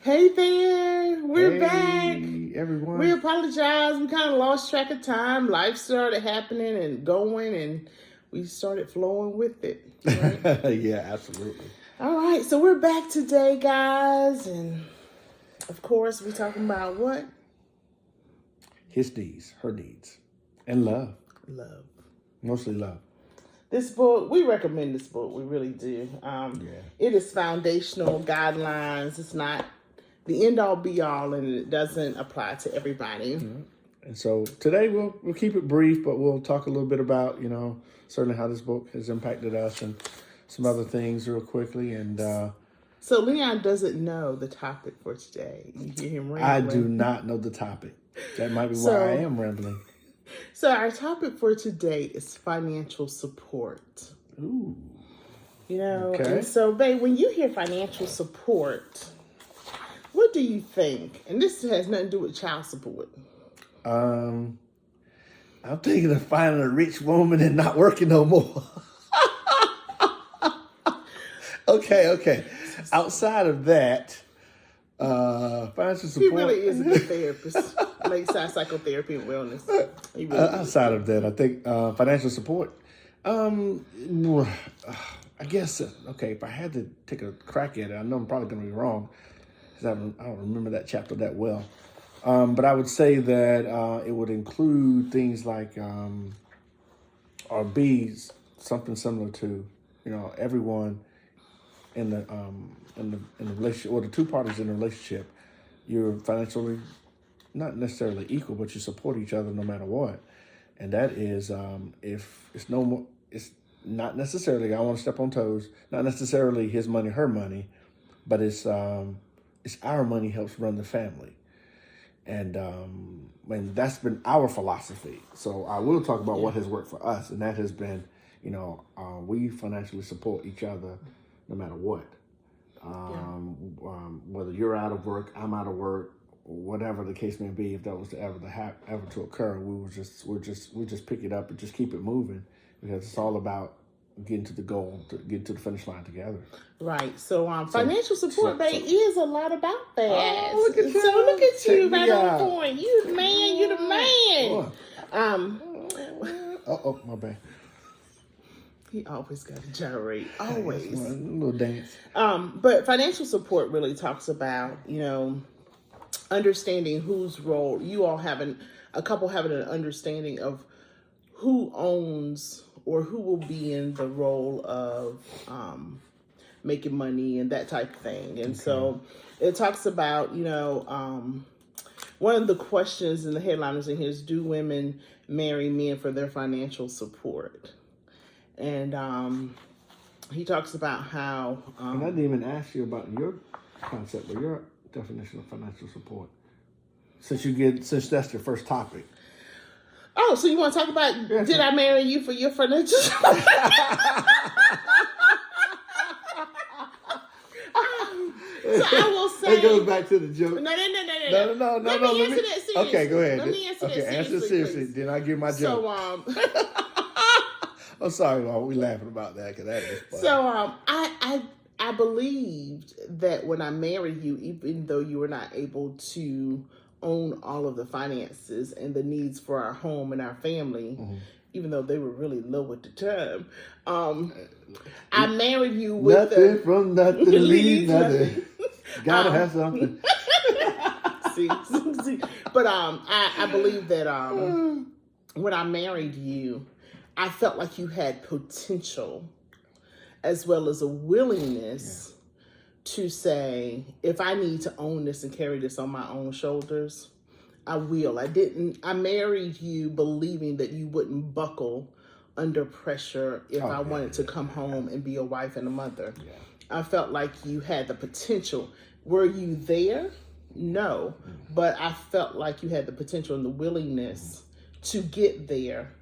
Hey there, we're back. Everyone. We apologize. We kind of lost track of time. Life started happening and going, and we started flowing with it. Right? Yeah, absolutely. All right, so we're back today, guys, and of course, we're talking about what? His needs, her needs, and love. Love. Mostly love. This book, we recommend this book. We really do. It is foundational guidelines. It's not the end all be all, and it doesn't apply to everybody. Mm-hmm. And so today we'll keep it brief, but we'll talk a little bit about, certainly how this book has impacted us and some other things real quickly. And so Leon doesn't know the topic for today. You hear him rambling. I do not know the topic. That might be why I am rambling. So our topic for today is financial support. Ooh. Okay. And so, babe, when you hear financial support, what do you think? And this has nothing to do with child support. I'm thinking of finding a rich woman and not working no more. Okay. Outside of that, financial support. He really is a good therapist. Lakeside Psychotherapy and Wellness. Really outside of that, I think financial support. I guess, if I had to take a crack at it, I know I'm probably going to be wrong because I don't remember that chapter that well. But I would say that it would include things like, or be something similar to, everyone in the relationship, or the two parties in the relationship, you're financially not necessarily equal, but you support each other no matter what. And that is, if it's no more, it's not necessarily, I want to step on toes, not necessarily his money, her money, but it's our money helps run the family. And that's been our philosophy. So I will talk about what has worked for us. And that has been, we financially support each other no matter what. Whether you're out of work, I'm out of work, whatever the case may be, if that was to ever to occur, we'll just pick it up and just keep it moving, because it's all about getting to the goal, to get to the finish line together. Right. So financial support, is a lot lot about that. Oh, look at you. So look at you right on point. You the man. You the man. My bad. He always got to gyrate. Always. A little dance. But financial support really talks about, understanding whose role you all a couple having an understanding of who owns or who will be in the role of making money and that type of thing. And so it talks about, one of the questions in the headliners in here is, do women marry men for their financial support? And he talks about how... and I didn't even ask you about your concept or your definition of financial support, since that's your first topic. Oh, so you want to talk about, did I marry you for your financial support? So I will say... It goes back to the joke. No. Let me answer that seriously. Okay, go ahead. Let me answer that seriously. Answer seriously. Then I give my joke. So, I'm sorry, Mom. We laughing about that because that is funny. So, I believed that when I married you, even though you were not able to own all of the finances and the needs for our home and our family, even though they were really low at the time, I married you with nothing from nothing leaves nothing. Gotta have something. see. But I believe that when I married you, I felt like you had potential as well as a willingness to say, if I need to own this and carry this on my own shoulders, I will. I married you believing that you wouldn't buckle under pressure if I wanted to come home and be a wife and a mother. Yeah. I felt like you had the potential. Were you there? No. But I felt like you had the potential and the willingness to get there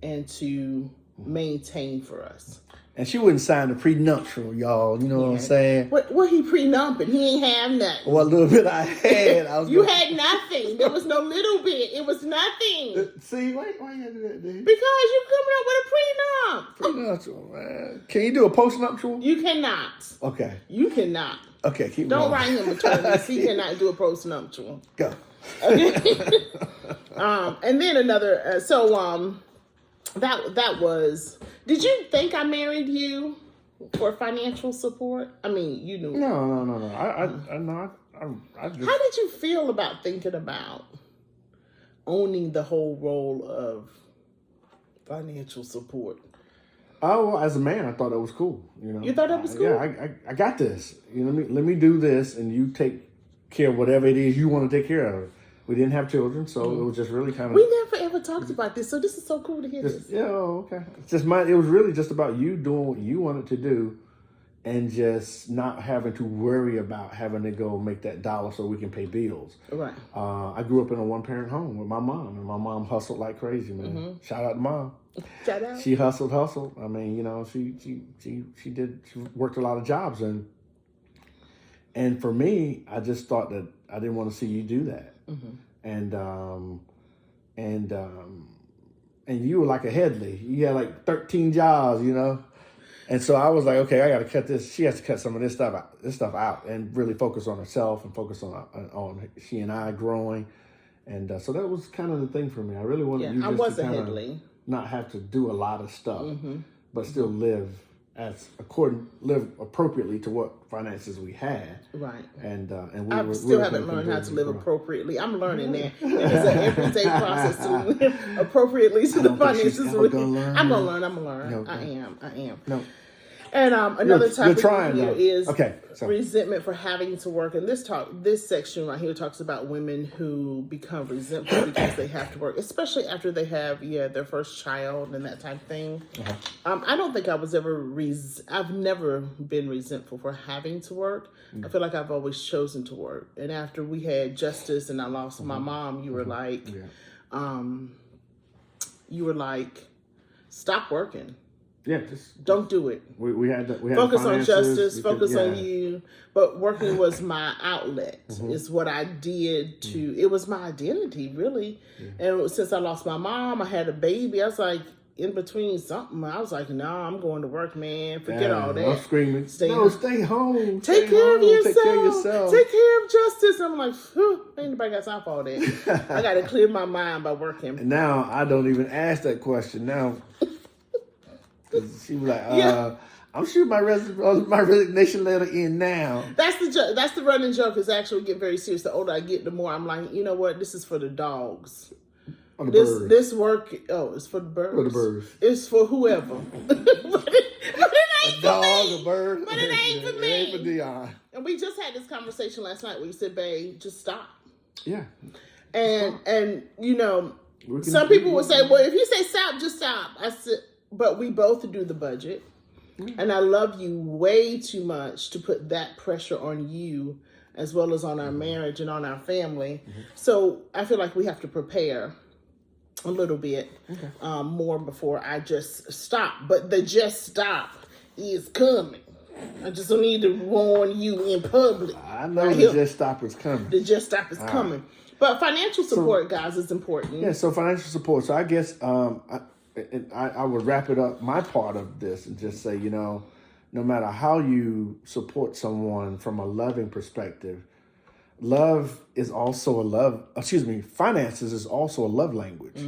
and to maintain for us. And she wouldn't sign the prenuptial, y'all. You know what I'm saying? What he prenumping? He ain't have nothing. What little bit I had. Had nothing. There was no little bit. It was nothing. See, why you gotta do that, dude? Because you're coming up with a prenup. Prenuptial, man. Can you do a postnuptial? You cannot. Okay. You cannot. Okay, keep Don't going. write him attorneys. He cannot do a postnuptial. Go. Okay. And then another. That was. Did you think I married you for financial support? I mean, you knew. No. I just. How did you feel about thinking about owning the whole role of financial support? Oh, well, as a man, I thought that was cool. You thought that was cool? Yeah, I got this. Let me do this, and you take care of whatever it is you want to take care of. We didn't have children, so it was just really kind of. We never ever talked about this, so this is so cool to hear this. Yeah, okay. It's just it was really just about you doing what you wanted to do, and just not having to worry about having to go make that dollar so we can pay bills. Right. I grew up in a one-parent home with my mom, and my mom hustled like crazy, man. Mm-hmm. Shout out to Mom. Shout out. She hustled. I mean, she worked a lot of jobs, and for me, I just thought that I didn't want to see you do that. Mm-hmm. And you were like a Headley. You had like 13 jobs, And so I was like, okay, I got to cut this. She has to cut some of this stuff out, and really focus on herself and focus on she and I growing. And so that was kind of the thing for me. I really wanted you just to kind of not have to do a lot of stuff, but still live appropriately to what finances we had. Right. And I still haven't learned how to live appropriatropriately. I'm learning that. It's an everyday process to live appropriately to the finances. I'm gonna learn. No, I am. No. And another topic here is resentment for having to work. And this section right here talks about women who become resentful because they have to work, especially after they have their first child and that type of thing. Uh-huh. I don't think I was ever I've never been resentful for having to work. I feel like I've always chosen to work. And after we had Justice and I lost my mom, you were like, stop working. Yeah, don't do it. We had focus on Justice, focus on you. But working was my outlet. It's what I did to. It was my identity, really. Yeah. And since I lost my mom, I had a baby. I was like, in between something, I was like, "Nah, I'm going to work, man. Forget all that." I'm screaming. Stay home. Take care of yourself. Take care of Justice. I'm like, ain't nobody got time for all that. I got to clear my mind by working. And now I don't even ask that question now. She was like, I'm shooting my resignation letter in now. That's the running joke. It's actually getting very serious. The older I get, the more I'm like, you know what? This is for the dogs. Or the birds. This work, it's for the birds. For the birds. It's for whoever. but it ain't a dog, a bird. But it ain't for me. It ain't for Dionne. And we just had this conversation last night where you said, babe, just stop. Yeah. And some people would say, well, if you say stop, just stop. I said, but we both do the budget. And I love you way too much to put that pressure on you as well as on our marriage and on our family. So I feel like we have to prepare a little bit more before I just stop. But the just stop is coming. I just don't need to warn you in public. I know the just stop is coming. The just stop is coming. But financial support, guys, is important. Yeah, so financial support. So I guess I would wrap it up, my part of this, and just say, no matter how you support someone from a loving perspective, finances is also a love language.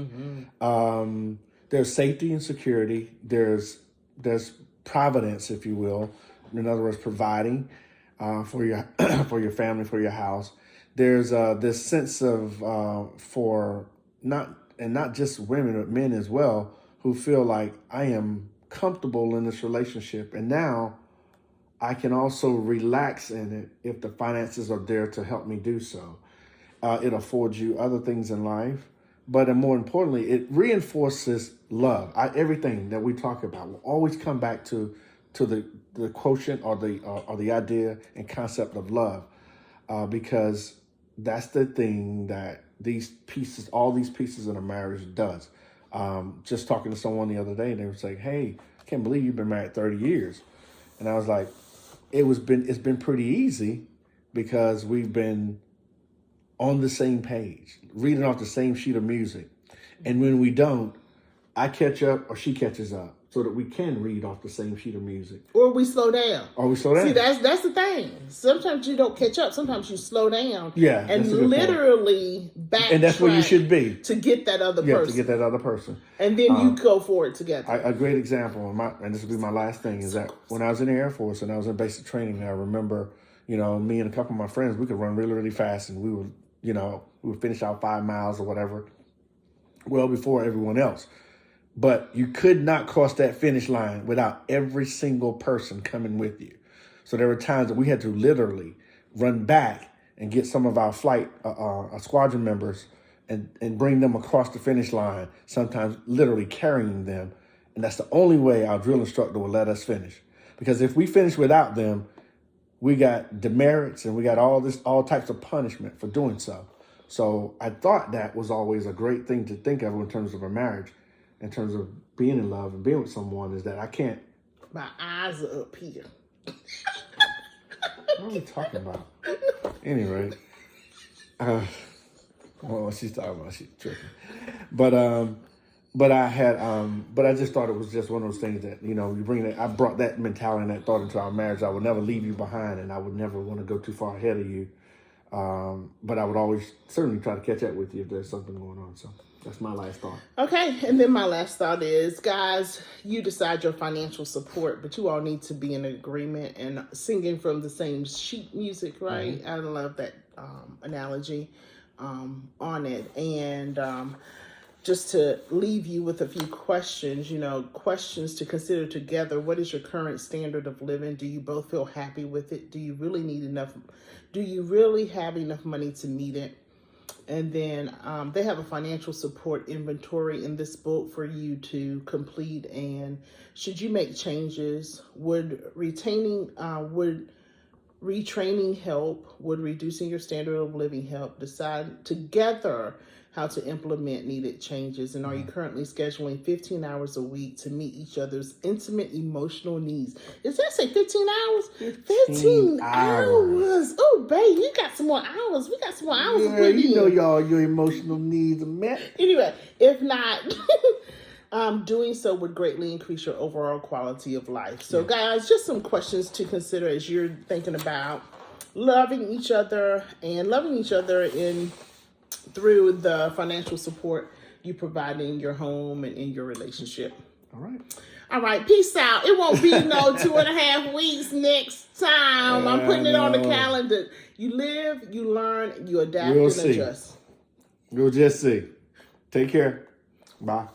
There's safety and security. There's providence, if you will. In other words, providing for your for your family, for your house. There's this sense of not just women, but men as well, who feel like I am comfortable in this relationship, and now I can also relax in it if the finances are there to help me do so. It affords you other things in life, but more importantly, it reinforces love. Everything that we talk about will always come back to the quotient or the idea and concept of love, because that's the thing that all these pieces in a marriage does. Just talking to someone the other day, and they were saying, "Hey, I can't believe you've been married 30 years." And I was like, it's been pretty easy because we've been on the same page, reading off the same sheet of music. And when we don't, I catch up or she catches up. so that we can read off the same sheet of music. Or we slow down. Or we slow down. See, that's the thing. Sometimes you don't catch up. Sometimes you slow down. Yeah, and literally backtrack. And that's where you should be. To get that other person. Yeah, to get that other person. And then you go for it together. A great example, and this will be my last thing, is that when I was in the Air Force and I was in basic training, I remember, me and a couple of my friends, we could run really, really fast, and we would finish out 5 miles or whatever well before everyone else. But you could not cross that finish line without every single person coming with you. So there were times that we had to literally run back and get some of our flight, our squadron members and bring them across the finish line, sometimes literally carrying them. And that's the only way our drill instructor will let us finish. Because if we finish without them, we got demerits and we got all types of punishment for doing so. So I thought that was always a great thing to think of in terms of a marriage. In terms of being in love and being with someone, is that I can't. My eyes are up here. What are we talking about? Anyway, what she's talking about, she's tripping. But I just thought it was just one of those things that, you bring that. I brought that mentality and that thought into our marriage. I would never leave you behind, and I would never want to go too far ahead of you. But I would always certainly try to catch up with you if there's something going on. So that's my last thought. Okay, and then my last thought is, guys, you decide your financial support, but you all need to be in agreement and singing from the same sheet music, right? Mm-hmm. I love that analogy on it. And just to leave you with a few questions, questions to consider together. What is your current standard of living? Do you both feel happy with it? Do you really need enough? Do you really have enough money to meet it? And then they have a financial support inventory in this book for you to complete. And should you make changes, would retraining help? Would reducing your standard of living help? Decide together how to implement needed changes. And are you currently scheduling 15 hours a week to meet each other's intimate emotional needs? Does that say 15 hours? 15 hours. Oh, babe, you got some more hours. We got some more hours. Yeah, your emotional needs are met. Anyway, if not, doing so would greatly increase your overall quality of life. So, guys, just some questions to consider as you're thinking about loving each other through the financial support you provide in your home and in your relationship. All right. Peace out. It won't be no 2.5 weeks next time. I'm putting it on the calendar. You live, you learn, you adapt and adjust. We'll just see. Take care. Bye.